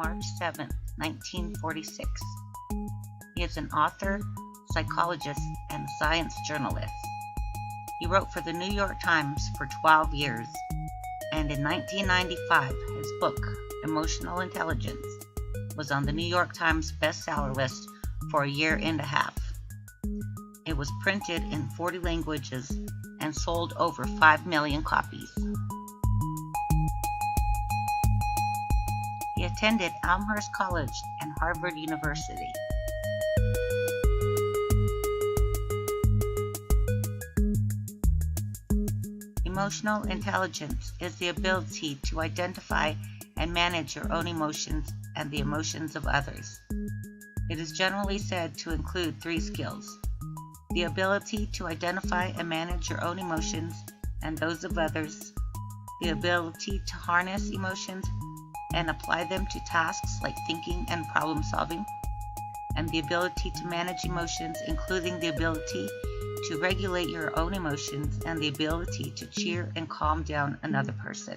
March 7, 1946. He is an author, psychologist, and science journalist. He wrote for the New York Times for 12 years, and in 1995, his book, Emotional Intelligence, was on the New York Times bestseller list for a year and a half. It was printed in 40 languages and sold over 5 million copies. He attended Elmhurst College and Harvard University. Emotional intelligence is the ability to identify and manage your own emotions and the emotions of others. It is generally said to include 3 skills: the ability to identify and manage your own emotions and those of others, the ability to harness emotions and apply them to tasks like thinking and problem solving, and the ability to manage emotions, including the ability to regulate your own emotions and the ability to cheer and calm down another person.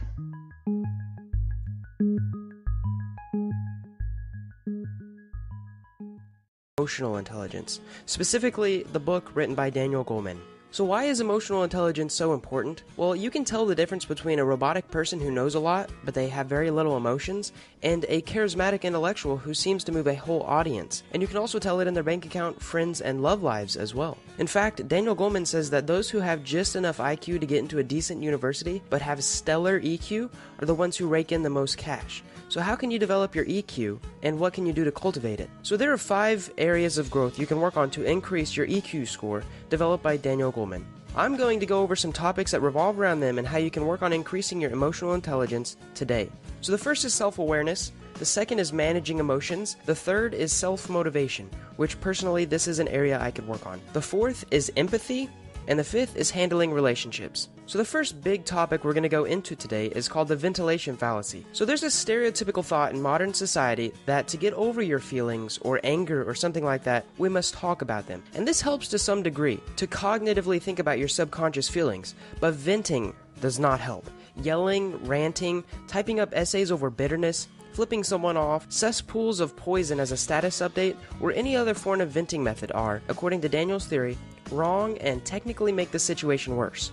Emotional intelligence, specifically the book written by Daniel Goleman. So why is emotional intelligence so important? Well, you can tell the difference between a robotic person who knows a lot, but they have very little emotions, and a charismatic intellectual who seems to move a whole audience. And you can also tell it in their bank account, friends, and love lives as well. In fact, Daniel Goleman says that those who have just enough IQ to get into a decent university, but have stellar EQ, are the ones who rake in the most cash. So how can you develop your EQ, and what can you do to cultivate it? So there are 5 areas of growth you can work on to increase your EQ score, developed by Daniel Goleman. I'm going to go over some topics that revolve around them and how you can work on increasing your emotional intelligence today. So the first is self-awareness, the second is managing emotions, the third is self-motivation, which personally this is an area I could work on. The fourth is empathy, and the fifth is handling relationships. So the first big topic we're going to go into today is called the ventilation fallacy. So there's a stereotypical thought in modern society that to get over your feelings or anger or something like that, we must talk about them. And this helps to some degree to cognitively think about your subconscious feelings, but venting does not help. Yelling, ranting, typing up essays over bitterness, flipping someone off, cesspools of poison as a status update, or any other form of venting method are, according to Daniel's theory, wrong and technically make the situation worse.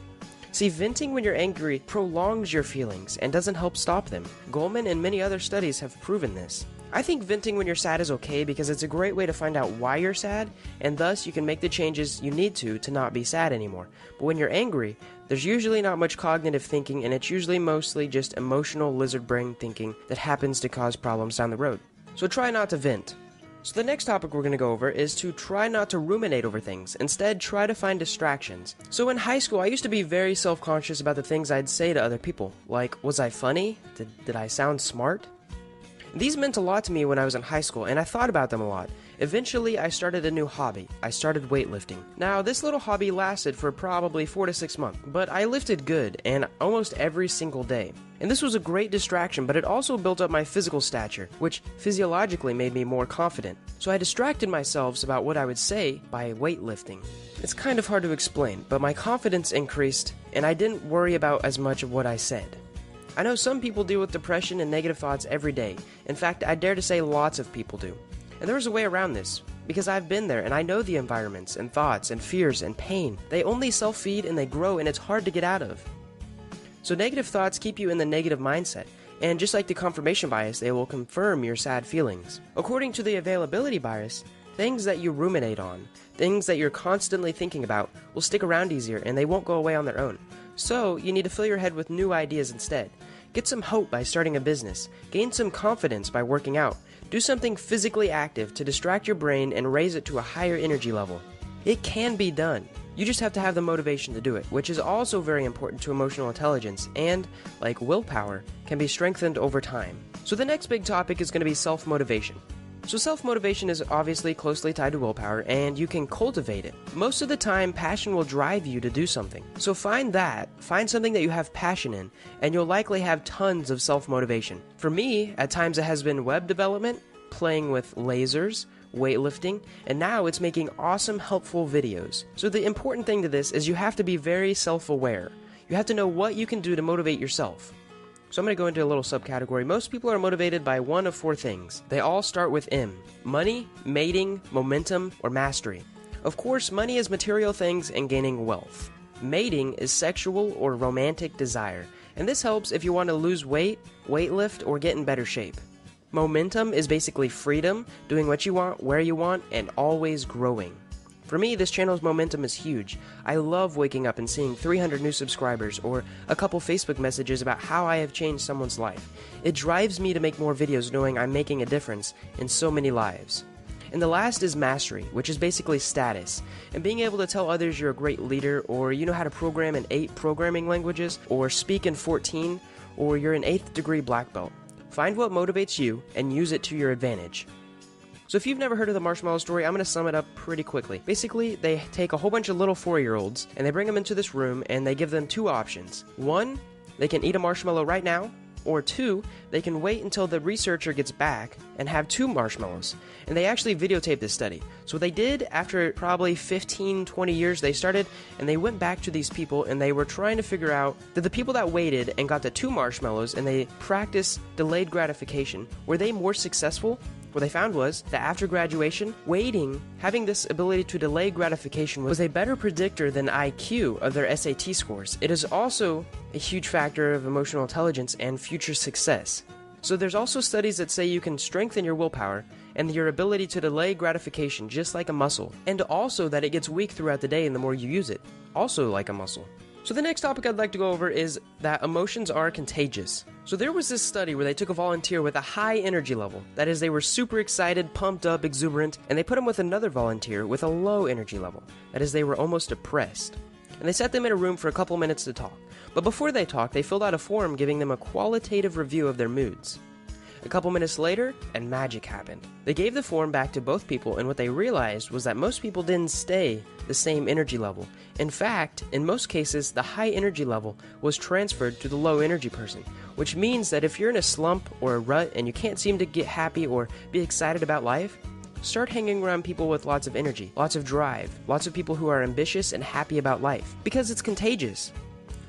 See, venting when you're angry prolongs your feelings and doesn't help stop them. Goleman and many other studies have proven this. I think venting when you're sad is okay because it's a great way to find out why you're sad, and thus you can make the changes you need to not be sad anymore. But when you're angry, there's usually not much cognitive thinking, and it's usually mostly just emotional lizard brain thinking that happens to cause problems down the road. So try not to vent. So the next topic we're going to go over is to try not to ruminate over things. Instead, try to find distractions. So in high school, I used to be very self-conscious about the things I'd say to other people. Like, was I funny? Did I sound smart? These meant a lot to me when I was in high school, and I thought about them a lot. Eventually, I started a new hobby. I started weightlifting. Now, this little hobby lasted for probably 4 to 6 months, but I lifted good, and almost every single day. And this was a great distraction, but it also built up my physical stature, which physiologically made me more confident. So I distracted myself about what I would say by weightlifting. It's kind of hard to explain, but my confidence increased, and I didn't worry about as much of what I said. I know some people deal with depression and negative thoughts every day. In fact, I dare to say lots of people do. And there is a way around this, because I've been there and I know the environments and thoughts and fears and pain. They only self-feed and they grow, and it's hard to get out of. So negative thoughts keep you in the negative mindset, and just like the confirmation bias, they will confirm your sad feelings. According to the availability bias, things that you ruminate on, things that you're constantly thinking about, will stick around easier and they won't go away on their own. So you need to fill your head with new ideas instead. Get some hope by starting a business. Gain some confidence by working out. Do something physically active to distract your brain and raise it to a higher energy level. It can be done. You just have to have the motivation to do it, which is also very important to emotional intelligence and, like willpower, can be strengthened over time. So the next big topic is going to be self-motivation. So self-motivation is obviously closely tied to willpower, and you can cultivate it. Most of the time, passion will drive you to do something. So find something that you have passion in, and you'll likely have tons of self-motivation. For me, at times it has been web development, playing with lasers, weightlifting, and now it's making awesome, helpful videos. So the important thing to this is you have to be very self-aware. You have to know what you can do to motivate yourself. So I'm going to go into a little subcategory. Most people are motivated by one of four things. They all start with M: money, mating, momentum, or mastery. Of course, money is material things and gaining wealth. Mating is sexual or romantic desire, and this helps if you want to lose weight, weightlift, or get in better shape. Momentum is basically freedom, doing what you want, where you want, and always growing. For me, this channel's momentum is huge. I love waking up and seeing 300 new subscribers or a couple Facebook messages about how I have changed someone's life. It drives me to make more videos knowing I'm making a difference in so many lives. And the last is mastery, which is basically status, and being able to tell others you're a great leader, or you know how to program in 8 programming languages, or speak in 14, or you're an 8th degree black belt. Find what motivates you and use it to your advantage. So if you've never heard of the marshmallow story, I'm going to sum it up pretty quickly. Basically, they take a whole bunch of little 4-year-olds and they bring them into this room and they give them 2 options. 1, they can eat a marshmallow right now, or 2, they can wait until the researcher gets back and have 2 marshmallows. And they actually videotaped this study. So what they did, after probably 15-20 years, they started and they went back to these people and they were trying to figure out that the people that waited and got the 2 marshmallows and they practiced delayed gratification, were they more successful? What they found was that after graduation, waiting, having this ability to delay gratification, was a better predictor than IQ of their SAT scores. It is also a huge factor of emotional intelligence and future success. So there's also studies that say you can strengthen your willpower and your ability to delay gratification just like a muscle, and also that it gets weak throughout the day and the more you use it, also like a muscle. So the next topic I'd like to go over is that emotions are contagious. So there was this study where they took a volunteer with a high energy level, that is, they were super excited, pumped up, exuberant, and they put him with another volunteer with a low energy level, that is, they were almost depressed. And they set them in a room for a couple minutes to talk. But before they talked, they filled out a form giving them a qualitative review of their moods. A couple minutes later, and magic happened. They gave the form back to both people, and what they realized was that most people didn't stay the same energy level. In fact, in most cases, the high energy level was transferred to the low energy person, which means that if you're in a slump or a rut and you can't seem to get happy or be excited about life, start hanging around people with lots of energy, lots of drive, lots of people who are ambitious and happy about life, because it's contagious.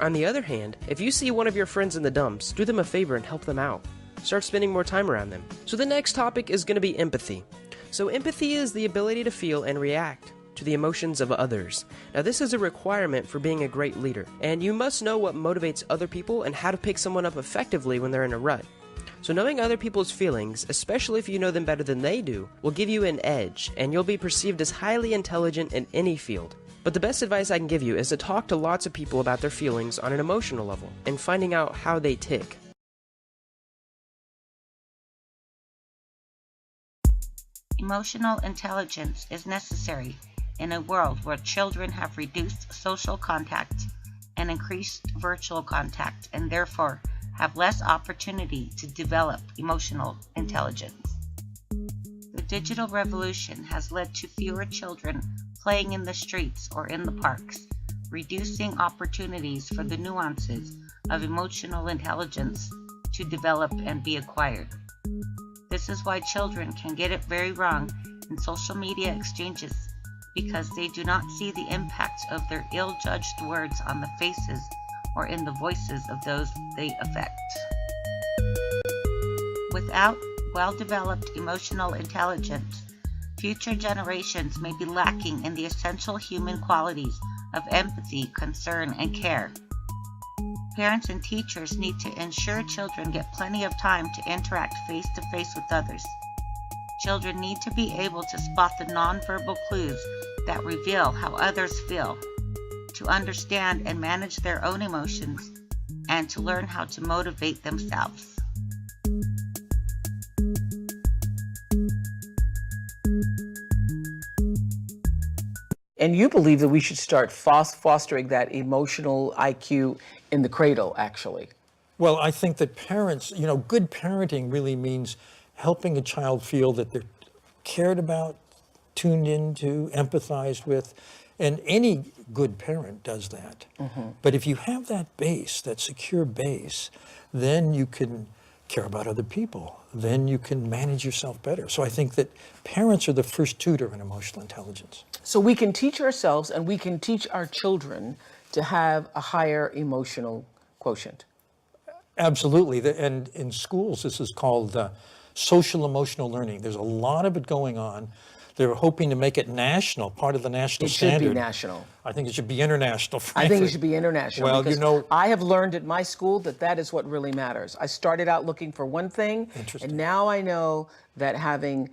On the other hand, if you see one of your friends in the dumps, do them a favor and help them out. Start spending more time around them. So the next topic is going to be empathy. So empathy is the ability to feel and react to the emotions of others. Now this is a requirement for being a great leader, and you must know what motivates other people and how to pick someone up effectively when they're in a rut. So knowing other people's feelings, especially if you know them better than they do, will give you an edge, and you'll be perceived as highly intelligent in any field. But the best advice I can give you is to talk to lots of people about their feelings on an emotional level, and finding out how they tick. Emotional intelligence is necessary in a world where children have reduced social contact and increased virtual contact, and therefore have less opportunity to develop emotional intelligence. The digital revolution has led to fewer children playing in the streets or in the parks, reducing opportunities for the nuances of emotional intelligence to develop and be acquired. This is why children can get it very wrong in social media exchanges, because they do not see the impact of their ill-judged words on the faces or in the voices of those they affect. Without well-developed emotional intelligence, future generations may be lacking in the essential human qualities of empathy, concern, and care. Parents and teachers need to ensure children get plenty of time to interact face-to-face with others. Children need to be able to spot the nonverbal clues that reveal how others feel, to understand and manage their own emotions, and to learn how to motivate themselves. And you believe that we should start fostering that emotional IQ in the cradle, actually. Well, I think that parents, good parenting really means helping a child feel that they're cared about, tuned into, empathized with, and any good parent does that. Mm-hmm. But if you have that base, that secure base, then you can care about other people. Then you can manage yourself better. So I think that parents are the first tutor in emotional intelligence. So we can teach ourselves and we can teach our children to have a higher emotional quotient. Absolutely. And in schools, this is called social emotional learning. There's a lot of it going on. They're hoping to make it national, part of the national standard. It should be national. I think it should be international, frankly. I think it should be international. Well, because you know, I have learned at my school that is what really matters. I started out looking for one thing, and now I know that having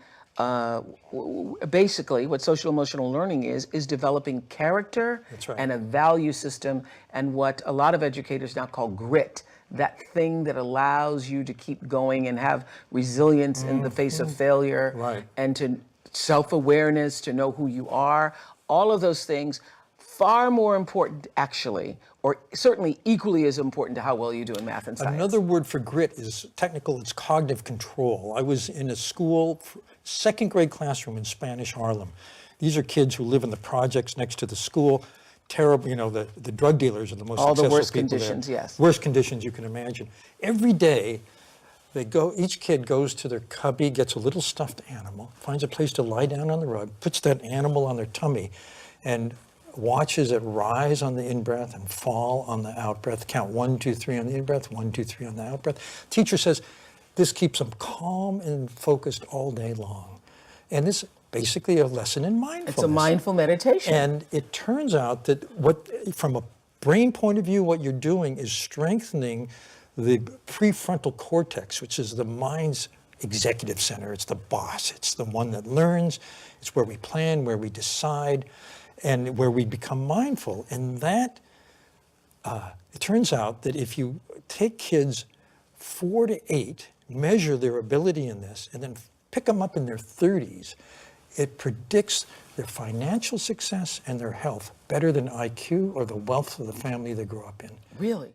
basically what social emotional learning is developing character. That's right. And a value system, and what a lot of educators now call grit. That thing that allows you to keep going and have resilience in the face of failure, Right. and to self-awareness, to know who you are. All of those things, far more important actually, or certainly equally as important to how well you do in math and science. Another word for grit is technical, it's cognitive control. I was in a school, second grade classroom in Spanish Harlem. These are kids who live in the projects next to the school. Terrible, you know, the drug dealers are the most All the successful worst people conditions, there. yes. Worst conditions you can imagine. Every day, each kid goes to their cubby, gets a little stuffed animal, finds a place to lie down on the rug, puts that animal on their tummy, and watches it rise on the in-breath and fall on the out-breath. Count 1, 2, 3 on the in-breath, 1, 2, 3 on the out-breath. Teacher says this keeps them calm and focused all day long. And it's basically a lesson in mindfulness. It's a mindful meditation. And it turns out that from a brain point of view, what you're doing is strengthening the prefrontal cortex, which is the mind's executive center. It's the boss. It's the one that learns. It's where we plan, where we decide, and where we become mindful. And that, it turns out that if you take kids 4 to 8, measure their ability in this, and then pick them up in their 30s, it predicts their financial success and their health better than IQ or the wealth of the family they grew up in. Really?